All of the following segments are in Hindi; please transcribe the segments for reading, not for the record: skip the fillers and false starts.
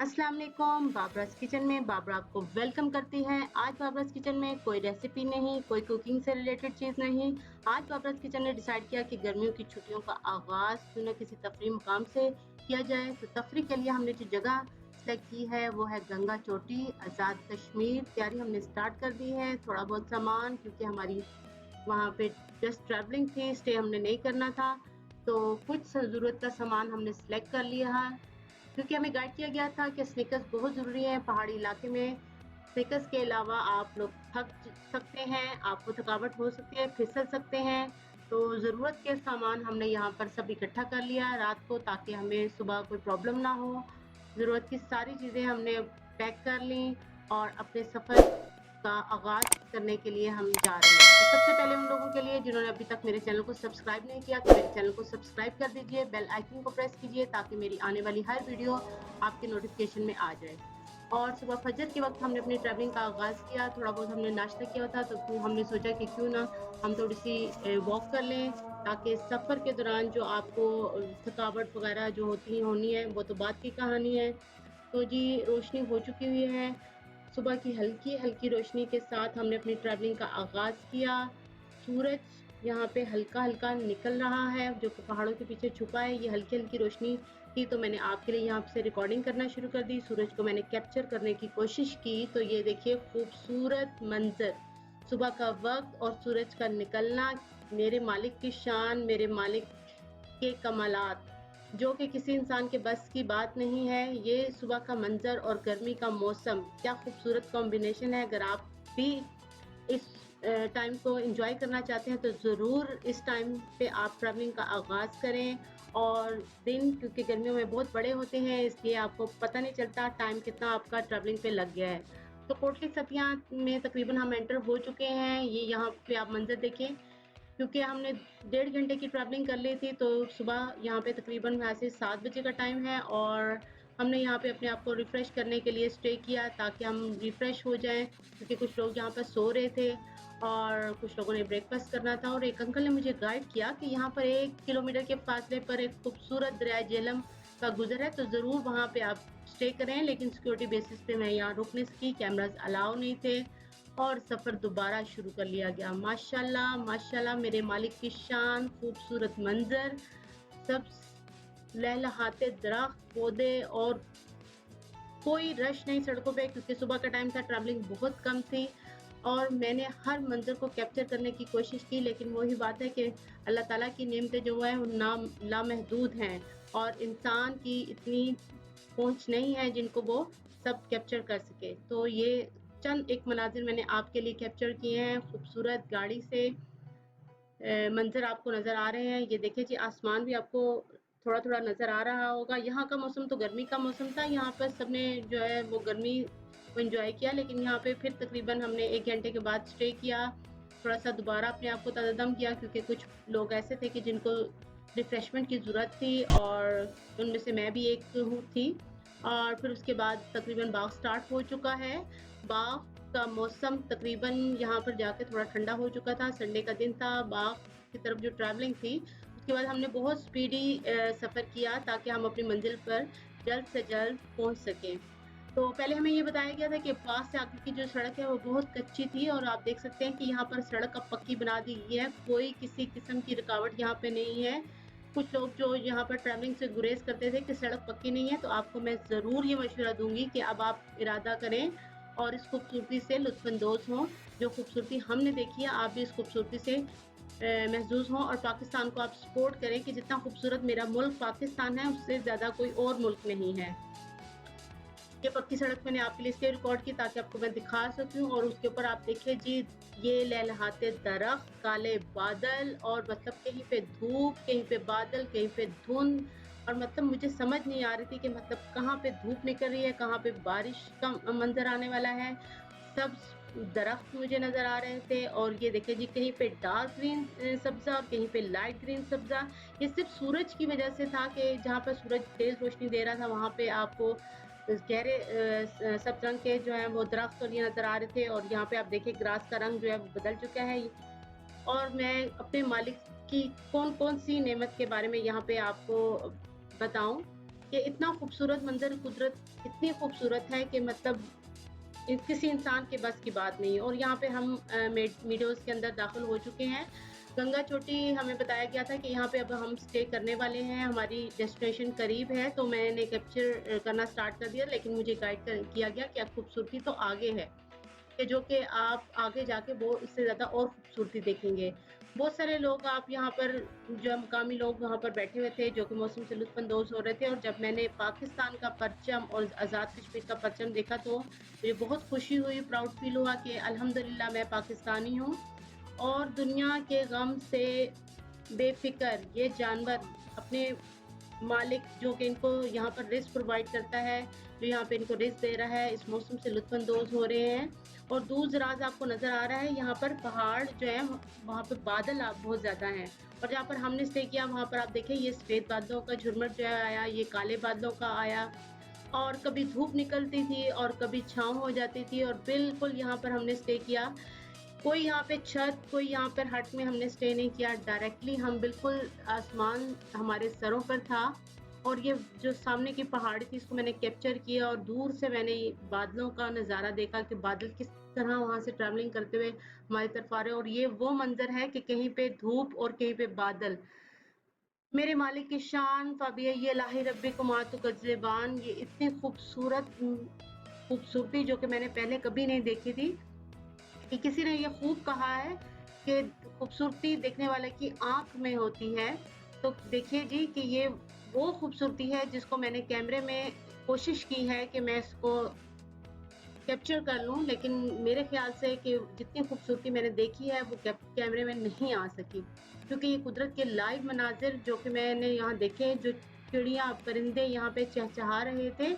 अस्सलाम वालेकुम। बाबरा's किचन में बाबरा आपको वेलकम करती है। आज बाबरा's किचन में कोई रेसिपी नहीं, कोई कुकिंग से रिलेटेड चीज़ नहीं। आज बाबरा's किचन ने डिसाइड किया कि गर्मियों की छुट्टियों का आगाज़ क्यों न किसी तफरीह मुकाम से किया जाए। तो तफरीह के लिए हमने जो जगह सेलेक्ट की है वो है गंगा चोटी, आज़ाद कश्मीर। तैयारी हमने स्टार्ट कर दी है। थोड़ा बहुत सामान, क्योंकि हमारी वहाँ पे जस्ट ट्रैवलिंग थी, स्टे हमने नहीं करना था, तो कुछ ज़रूरत का सामान हमने सेलेक्ट कर लिया है। क्योंकि हमें गाइड किया गया था कि स्नीकर्स बहुत ज़रूरी हैं पहाड़ी इलाके में। स्नीकर्स के अलावा आप लोग थक सकते हैं, आपको थकावट हो सकती है, फिसल सकते हैं। तो ज़रूरत के सामान हमने यहाँ पर सब इकट्ठा कर लिया रात को, ताकि हमें सुबह कोई प्रॉब्लम ना हो। ज़रूरत की सारी चीज़ें हमने पैक कर ली और अपने सफ़र का आगाज़ करने के लिए हम जा रहे हैं। तो सबसे पहले उन लोगों के लिए जिन्होंने अभी तक मेरे चैनल को सब्सक्राइब नहीं किया, तो मेरे चैनल को सब्सक्राइब कर दीजिए, बेल आइकन को प्रेस कीजिए ताकि मेरी आने वाली हर वीडियो आपके नोटिफिकेशन में आ जाए। और सुबह फजर के वक्त हमने अपनी ट्रैवलिंग का आगाज़ किया। थोड़ा बहुत हमने नाश्ता किया था, तो फिर हमने सोचा कि क्यों ना हम थोड़ी सी वॉक कर लें, ताकि सफ़र के दौरान जो आपको थकावट वगैरह जो होनी है वो तो बात की कहानी है। तो जी, रोशनी हो चुकी हुई है। सुबह की हल्की-हल्की रोशनी के साथ हमने अपनी ट्रैवलिंग का आगाज़ किया। सूरज यहाँ पे हल्का-हल्का निकल रहा है, जो कि पहाड़ों के पीछे छुपा है। ये हल्की-हल्की रोशनी थी, तो मैंने आपके लिए यहाँ से रिकॉर्डिंग करना शुरू कर दी। सूरज को मैंने कैप्चर करने की कोशिश की, तो ये देखिए खूबसूरत मंज़र। सुबह का वक़्त और सूरज का निकलना, मेरे मालिक की शान, मेरे मालिक के कमालात, जो कि किसी इंसान के बस की बात नहीं है। ये सुबह का मंज़र और गर्मी का मौसम, क्या खूबसूरत कॉम्बिनेशन है। अगर आप भी इस टाइम को एंजॉय करना चाहते हैं, तो ज़रूर इस टाइम पे आप ट्रैवलिंग का आगाज़ करें। और दिन, क्योंकि गर्मियों में बहुत बड़े होते हैं, इसलिए आपको पता नहीं चलता टाइम कितना आपका ट्रैवलिंग पे लग गया है। तो कोटली सतिया में तकरीबन हम एंटर हो चुके हैं। ये यहाँ पे आप मंज़र देखें, क्योंकि हमने 1.5 घंटे की ट्रैवलिंग कर ली थी, तो सुबह यहाँ पे तकरीबन वहाँ से 7 बजे का टाइम है, और हमने यहाँ पे अपने आप को रिफ़्रेश करने के लिए स्टे किया, ताकि हम रिफ़्रेश हो जाएँ, क्योंकि कुछ लोग यहाँ पर सो रहे थे और कुछ लोगों ने ब्रेकफ़ास्ट करना था। और एक अंकल ने मुझे गाइड किया कि यहाँ पर 1 किलोमीटर के फ़ासले पर एक खूबसूरत दरियाए झेलम का गुज़र है, तो ज़रूर वहाँ पे आप स्टे करें। लेकिन सिक्योरिटी बेसिस पे मैं यहाँ रुक नहीं सकी, कैमराज़ अलाउ नहीं थे, और सफ़र दोबारा शुरू कर लिया गया। माशाल्लाह माशाल्लाह, मेरे मालिक की शान, खूबसूरत मंज़र, सब लहलहाते दरख्त, पौधे, और कोई रश नहीं सड़कों पे, क्योंकि सुबह का टाइम था, ट्रैवलिंग बहुत कम थी, और मैंने हर मंज़र को कैप्चर करने की कोशिश की। लेकिन वही बात है कि अल्लाह ताला की नेमतें जो हैं वो लामहदूद हैं, और इंसान की इतनी पहुँच नहीं है जिनको वो सब कैप्चर कर सके। तो ये चंद एक मनाज़िर मैंने आपके लिए कैप्चर किए हैं खूबसूरत गाड़ी से। मंज़र आपको नज़र आ रहे हैं। ये देखिए जी, आसमान भी आपको थोड़ा-थोड़ा नज़र आ रहा होगा। यहाँ का मौसम तो गर्मी का मौसम था, यहाँ पर सबने जो है वो गर्मी को एन्जॉय किया, लेकिन यहाँ पे फिर तकरीबन हमने 1 घंटे के बाद स्टे किया। थोड़ा-सा दोबारा अपने आप को ताज़ादम किया, क्योंकि कुछ लोग ऐसे थे कि जिनको रिफ्रेशमेंट की ज़रूरत थी, और उनमें से मैं भी एक थी। और फिर उसके बाद तकरीबन बाग स्टार्ट हो चुका है। बाग का मौसम तकरीबन यहाँ पर जाके थोड़ा ठंडा हो चुका था, संडे का दिन था। बाग की तरफ जो ट्रैवलिंग थी, उसके बाद हमने बहुत स्पीडी सफ़र किया, ताकि हम अपनी मंजिल पर जल्द से जल्द पहुँच सकें। तो पहले हमें ये बताया गया था कि पास से आगे की जो सड़क है वो बहुत कच्ची थी, और आप देख सकते हैं कि यहाँ पर सड़क अब पक्की बना दी गई है। कोई किसी किस्म की रुकावट यहाँ पे नहीं है। कुछ लोग जो यहाँ पर ट्रैवलिंग से गुरेज करते थे कि सड़क पक्की नहीं है, तो आपको मैं ज़रूर ये मशवरा दूँगी कि अब आप इरादा करें और इस खूबसूरती से लुत्फ़अंदोज़ हों। जो खूबसूरती हमने देखी है, आप भी इस खूबसूरती से महज़ूज़ हों, और पाकिस्तान को आप सपोर्ट करें कि जितना खूबसूरत मेरा मुल्क पाकिस्तान है, उससे ज़्यादा कोई और मुल्क नहीं है। ये पक्की सड़क मैंने आपके लिए इसलिए रिकॉर्ड की, ताकि आपको मैं दिखा सकूँ। और उसके ऊपर आप देखिए जी, ये लहलहाते दरख्त, काले बादल, और मतलब कहीं पे धूप, कहीं पे बादल, कहीं पे धुंध, और मतलब मुझे समझ नहीं आ रही थी कि मतलब कहाँ पे धूप निकल रही है, कहाँ पे बारिश का मंज़र आने वाला है। सब दरख्त मुझे नज़र आ रहे थे, और ये देखिए जी, कहीं पे डार्क ग्रीन सब्ज़ा, और कहीं पे लाइट ग्रीन सब्ज़ा। ये सिर्फ़ सूरज की वज़ह से था कि जहाँ पर सूरज तेज़ रोशनी दे रहा था, वहाँ पे आपको गहरे सब्ज़ रंग के जो हैं वो दरख्त और ये नज़र आ रहे थे। और यहाँ पे आप देखिए ग्रास का रंग जो है वो बदल चुका है। और मैं अपने मालिक की कौन-कौन सी नेमत के बारे में यहाँ पे आपको बताऊँ, कि इतना खूबसूरत मंज़र, कुदरत इतनी खूबसूरत है कि मतलब किसी इंसान के बस की बात नहीं है। और यहाँ पे हम मीडोज़ के अंदर दाखिल हो चुके हैं। गंगा चोटी हमें बताया गया था कि यहाँ पे अब हम स्टे करने वाले हैं, हमारी डेस्टिनेशन करीब है, तो मैंने कैप्चर करना स्टार्ट कर दिया, लेकिन मुझे गाइड किया गया कि अब खूबसूरती तो आगे है, कि जो कि आप आगे जाके वो इससे ज़्यादा और खूबसूरती देखेंगे। बहुत सारे लोग आप यहाँ पर जो मकामी लोग वहाँ पर बैठे हुए थे, जो कि मौसम से लुत्फ़अंदोज़ हो रहे थे, और जब मैंने पाकिस्तान का परचम और आज़ाद कश्मीर का परचम देखा तो मुझे बहुत खुशी हुई, प्राउड फ़ील हुआ कि अल्हम्दुलिल्लाह मैं पाकिस्तानी हूँ। और दुनिया के गम से बेफ़िक्र ये जानवर अपने मालिक जो कि इनको यहाँ पर रिज़्क़ प्रोवाइड करता है, जो यहाँ पे इनको रिज़्क़ दे रहा है, इस मौसम से लुत्फ़अंदोज़ हो रहे हैं। और दूर-दराज़ आपको नज़र आ रहा है यहाँ पर पहाड़ जो है वहाँ पे बादल आप बहुत ज़्यादा हैं। और जहाँ पर हमने स्टे किया वहाँ पर आप देखें ये सफ़ेद बादलों का झुरमुट जो है आया, ये काले बादलों का आया, और कभी धूप निकलती थी और कभी छाँव हो जाती थी, और बिल्कुल यहाँ पर हमने स्टे किया। कोई यहाँ पे छत, कोई यहाँ पर हट में हमने स्टे नहीं किया, डायरेक्टली हम बिल्कुल आसमान हमारे सरों पर था। और ये जो सामने की पहाड़ी थी इसको मैंने कैप्चर किया, और दूर से मैंने ये बादलों का नज़ारा देखा कि बादल किस तरह वहाँ से ट्रैवलिंग करते हुए हमारी तरफ आ रहे हैं। और ये वो मंज़र है कि कहीं पे धूप और कहीं पे बादल। मेरे मालिक की शान फ़ाबिए इलाही रब्बिकुमा तुकज़्ज़िबान, ये इतनी खूबसूरती जो कि मैंने पहले कभी नहीं देखी थी। कि किसी ने ये खूब कहा है कि खूबसूरती देखने वाले की आँख में होती है। तो देखिए जी कि ये वो खूबसूरती है जिसको मैंने कैमरे में कोशिश की है कि मैं इसको कैप्चर कर लूँ, लेकिन मेरे ख़्याल से कि जितनी खूबसूरती मैंने देखी है वो कैमरे में नहीं आ सकी। क्योंकि ये कुदरत के लाइव मनाज़िर जो कि मैंने यहाँ देखे, जो चिड़िया, परिंदे यहाँ पे चहचहा रहे थे,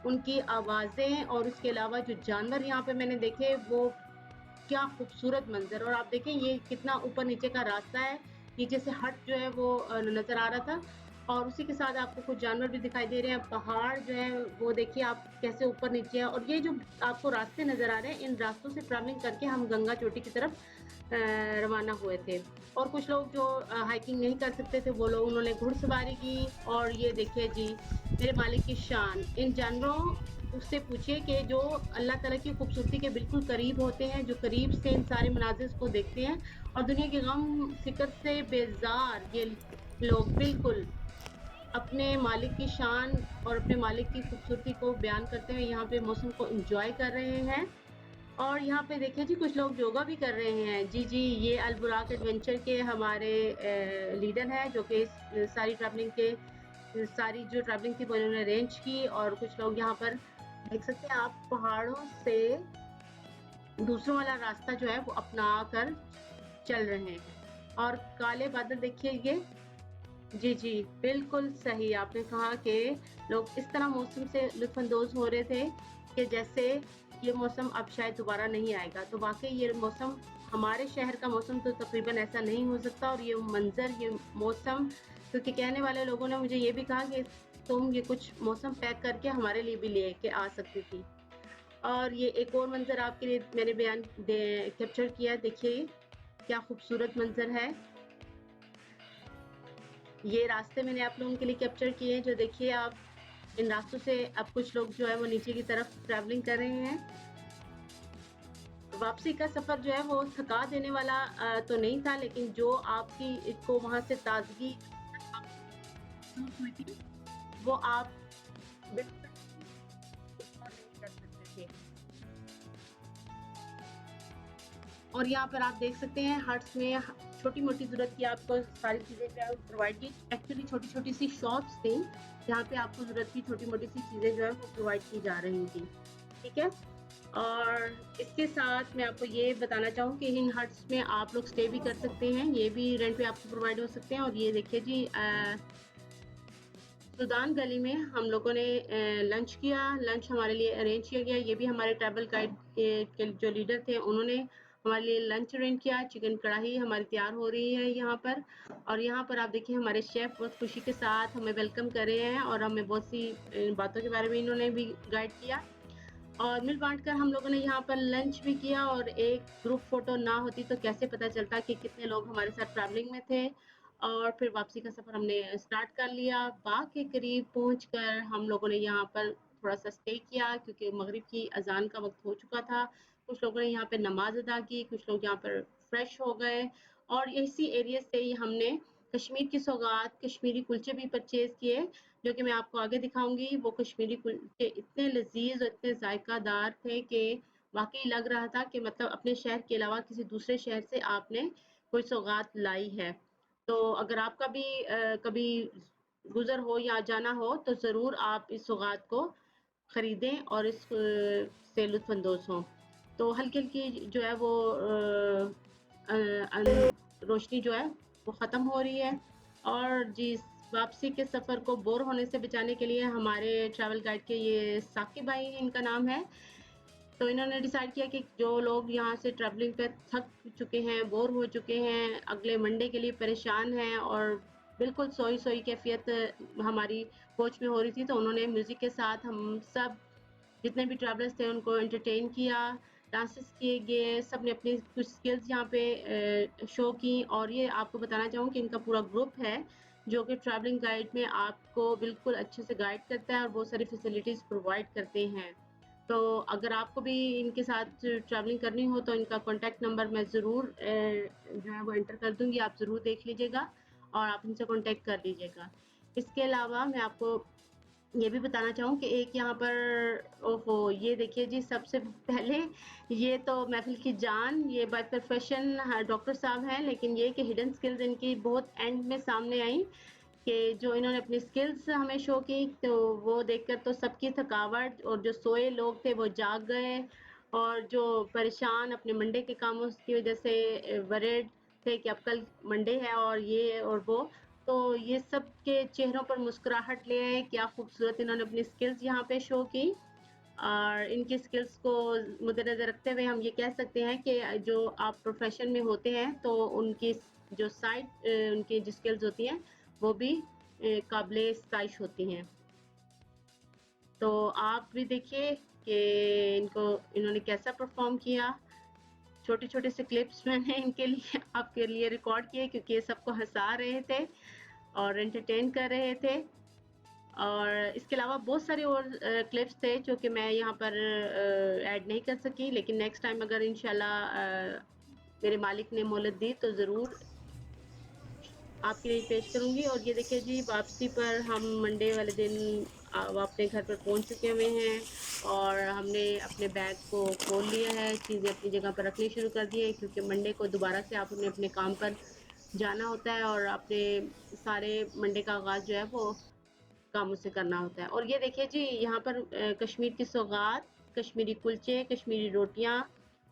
उनकी आवाज़ें, और उसके अलावा जो जानवर यहाँ पे मैंने देखे वो क्या खूबसूरत मंज़र। और आप देखें ये कितना ऊपर-नीचे का रास्ता है, नीचे से हट जो है वो नज़र आ रहा था, और उसी के साथ आपको कुछ जानवर भी दिखाई दे रहे हैं। पहाड़ जो है वो देखिए आप कैसे ऊपर-नीचे है, और ये जो आपको रास्ते नज़र आ रहे हैं, इन रास्तों से ट्रैवलिंग करके हम गंगा चोटी की तरफ रवाना हुए थे। और कुछ लोग जो हाइकिंग नहीं कर सकते थे वो लोग उन्होंने घुड़सवारी की। और ये देखिए जी मेरे मालिक की शान, इन जानवरों उससे पूछिए कि जो अल्लाह ताला की खूबसूरती के बिल्कुल करीब होते हैं, जो करीब से इन सारे मनाज़िर को देखते हैं, और दुनिया के गम फ़िक्र से बेज़ार ये लोग बिल्कुल अपने मालिक की शान और अपने मालिक की खूबसूरती को बयान करते हुए यहाँ पे मौसम को एन्जॉय कर रहे हैं। और यहाँ पे देखिए जी कुछ लोग योगा भी कर रहे हैं। जी, जी, ये अल बुराक एडवेंचर के हमारे लीडर हैं जो कि इस सारी ट्रैवलिंग के सारी जो ट्रैवलिंग थी वो इन्होंने अरेंज की। और कुछ लोग यहाँ पर देख सकते हैं आप पहाड़ों से दूसरों वाला रास्ता जो है वो अपना कर चल रहे हैं। और काले बादल देखिए ये, जी, जी, बिल्कुल सही आपने कहा कि लोग इस तरह मौसम से लुत्फ़अंदोज़ हो रहे थे कि जैसे ये मौसम अब शायद दोबारा नहीं आएगा। तो वाक़ई ये मौसम, हमारे शहर का मौसम तो तकरीबन ऐसा नहीं हो सकता। और ये मंज़र, ये मौसम, क्योंकि कहने वाले लोगों ने मुझे ये भी कहा कि तुम ये कुछ मौसम पैक करके हमारे लिए भी लेके आ सकती थी। और ये एक और मंज़र आपके लिए मैंने कैप्चर किया, देखिए क्या खूबसूरत मंज़र है। ये रास्ते मैंने आप लोगों के लिए कैप्चर किए हैं, जो देखिए आप इन रास्तों से अब कुछ लोग जो है वो नीचे की तरफ ट्रैवलिंग कर रहे हैं। वापसी का सफ़र जो है वो थका देने वाला तो नहीं था, लेकिन जो आपकी को वहाँ से ताज़गी महसूस हुई थी, वो आप बिल्कुल इग्नोर नहीं कर सकते थे। और यहाँ पर आप देख सकते हैं हट्स में छोटी-मोटी ज़रूरत की आपको सारी चीज़ें जो है वो प्रोवाइड की। एक्चुअली छोटी-छोटी सी शॉप्स थी, जहाँ पे आपको ज़रूरत की छोटी-मोटी सी चीज़ें जो है वो प्रोवाइड की जा रही थी। ठीक है? और इसके साथ मैं आपको ये बताना चाहूँ कि इन हट्स में आप लोग स्टे भी कर सकते हैं, ये भी रेंट पे आपको प्रोवाइड हो सकते हैं। और ये देखिए जी सुल्तान गली में हम लोगों ने लंच किया, लंच हमारे लिए अरेंज किया गया। ये भी हमारे ट्रैवल गाइड के जो लीडर थे उन्होंने हमारे लिए लंच अरेंज किया। चिकन कढ़ाई हमारी तैयार हो रही है यहाँ पर। और यहाँ पर आप देखिए हमारे शेफ़ बहुत खुशी के साथ हमें वेलकम कर रहे हैं, और हमें बहुत सी बातों के बारे में इन्होंने भी गाइड किया। और मिल बाँट कर हम लोगों ने यहाँ पर लंच भी किया। और एक ग्रुप फ़ोटो ना होती तो कैसे पता चलता कि कितने लोग हमारे साथ ट्रैवलिंग में थे। और फिर वापसी का सफ़र हमने स्टार्ट कर लिया। बाग के करीब पहुँचकर हम लोगों ने यहाँ पर थोड़ा-सा स्टे किया क्योंकि मगरिब की अज़ान का वक़्त हो चुका था। कुछ लोगों ने यहाँ पे नमाज़ अदा की, कुछ लोग यहाँ पर फ्रेश हो गए और इसी एरिया से ही हमने कश्मीर की सौगात कश्मीरी कुलचे भी परचेज़ किए, जो कि मैं आपको आगे दिखाऊँगी। वो कश्मीरी कुलचे इतने लज़ीज़ और इतने ज़ायकादार थे कि वाक़ई लग रहा था कि मतलब अपने शहर के अलावा किसी दूसरे शहर से आपने कोई सौगात लाई है। तो अगर आपका भी कभी गुज़र हो या जाना हो तो ज़रूर आप इस सौगात को खरीदें और से लुत्फ़अंदोज़ हों। तो हल्की-हल्की जो है वो अ, रोशनी जो है वो ख़त्म हो रही है और जी वापसी के सफ़र को बोर होने से बचाने के लिए हमारे ट्रैवल गाइड के ये साकिब भाई इनका नाम है। तो इन्होंने डिसाइड किया कि जो लोग यहाँ से ट्रैवलिंग पे थक चुके हैं, बोर हो चुके हैं, अगले मंडे के लिए परेशान हैं और बिल्कुल सोई-सोई कैफ़ियत हमारी कोच में हो रही थी, तो उन्होंने म्यूज़िक के साथ हम सब जितने भी ट्रैवलर्स थे उनको एंटरटेन किया, डांसेस किए गए, सबने अपनी कुछ स्किल्स यहाँ पे शो की और ये आपको बताना चाहूँ कि इनका पूरा ग्रुप है, जो कि ट्रैवलिंग गाइड में आपको बिल्कुल अच्छे से गाइड करता है और बहुत सारी फैसिलिटीज़ प्रोवाइड करते हैं। तो अगर आपको भी इनके साथ ट्रैवलिंग करनी हो तो इनका कॉन्टैक्ट नंबर मैं ज़रूर जो है वो एंटर कर दूँगी, आप ज़रूर देख लीजिएगा और आप इनसे कॉन्टैक्ट कर लीजिएगा। इसके अलावा मैं आपको ये भी बताना चाहूँ कि एक यहाँ पर ओहो! ये देखिए जी सबसे पहले ये तो महफ़िल की जान, ये बाय प्रोफ़ेशन डॉक्टर साहब हैं, लेकिन ये कि हिडन स्किल्स इनकी बहुत एंड में सामने आई कि जो इन्होंने अपनी स्किल्स हमें शो की, तो वो देखकर तो सबकी थकावट और जो सोए लोग थे वो जाग गए और जो परेशान अपने मंडे के कामों की वज़ह से वरीड थे कि अब कल मंडे है और ये और वो, तो ये सब के चेहरों पर मुस्कुराहट ले आए, क्या खूबसूरत इन्होंने अपनी स्किल्स यहाँ पे शो की और इनकी स्किल्स को मद्देनज़र रखते हुए हम ये कह सकते हैं कि जो आप प्रोफ़ेशन में होते हैं, तो उनकी जो उनकी जो स्किल्स होती हैं, वो भी काबिले स्ताइश होती हैं। तो आप भी देखिए कि इन्होंने कैसा परफ़ॉर्म किया। छोटे-छोटे से क्लिप्स मैंने इनके लिए आपके लिए रिकॉर्ड किए क्योंकि ये सबको हँसा रहे थे और एंटरटेन कर रहे थे। और इसके अलावा बहुत सारे और क्लिप्स थे जो कि मैं यहाँ पर ऐड नहीं कर सकी, लेकिन नेक्स्ट टाइम अगर इंशाल्लाह मेरे मालिक ने मोहलत दी तो ज़रूर आपके लिए पेश करूँगी। और ये देखिए जी वापसी पर हम मंडे वाले दिन अपने घर पर पहुँच चुके हुए हैं और हमने अपने बैग को खोल लिया है, चीज़ें अपनी जगह पर रखनी शुरू कर दी है क्योंकि मंडे को दोबारा से आपने अपने काम पर जाना होता है और अपने सारे मंडे का आगाज़ जो है वो कामों से करना होता है। और ये देखिए जी यहाँ पर कश्मीर की सौगात, कश्मीरी कुलचे, कश्मीरी रोटियाँ,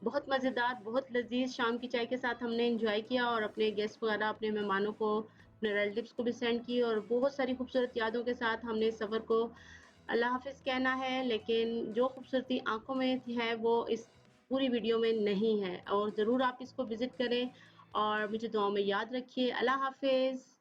बहुत मज़ेदार, बहुत लज़ीज़ शाम की चाय के साथ हमने एन्जॉय किया और अपने गेस्ट वगैरह, अपने मेहमानों को, अपने रिलेटिव्स को भी सेंड की और बहुत सारी खूबसूरत यादों के साथ हमने इस सफ़र को अल्लाह हाफ़िज़ कहना है, लेकिन जो खूबसूरती आँखों में है वो इस पूरी वीडियो में नहीं है और ज़रूर आप इसको विज़िट करें और मुझे दुआओं में याद रखिए। अल्लाह हाफ़िज़।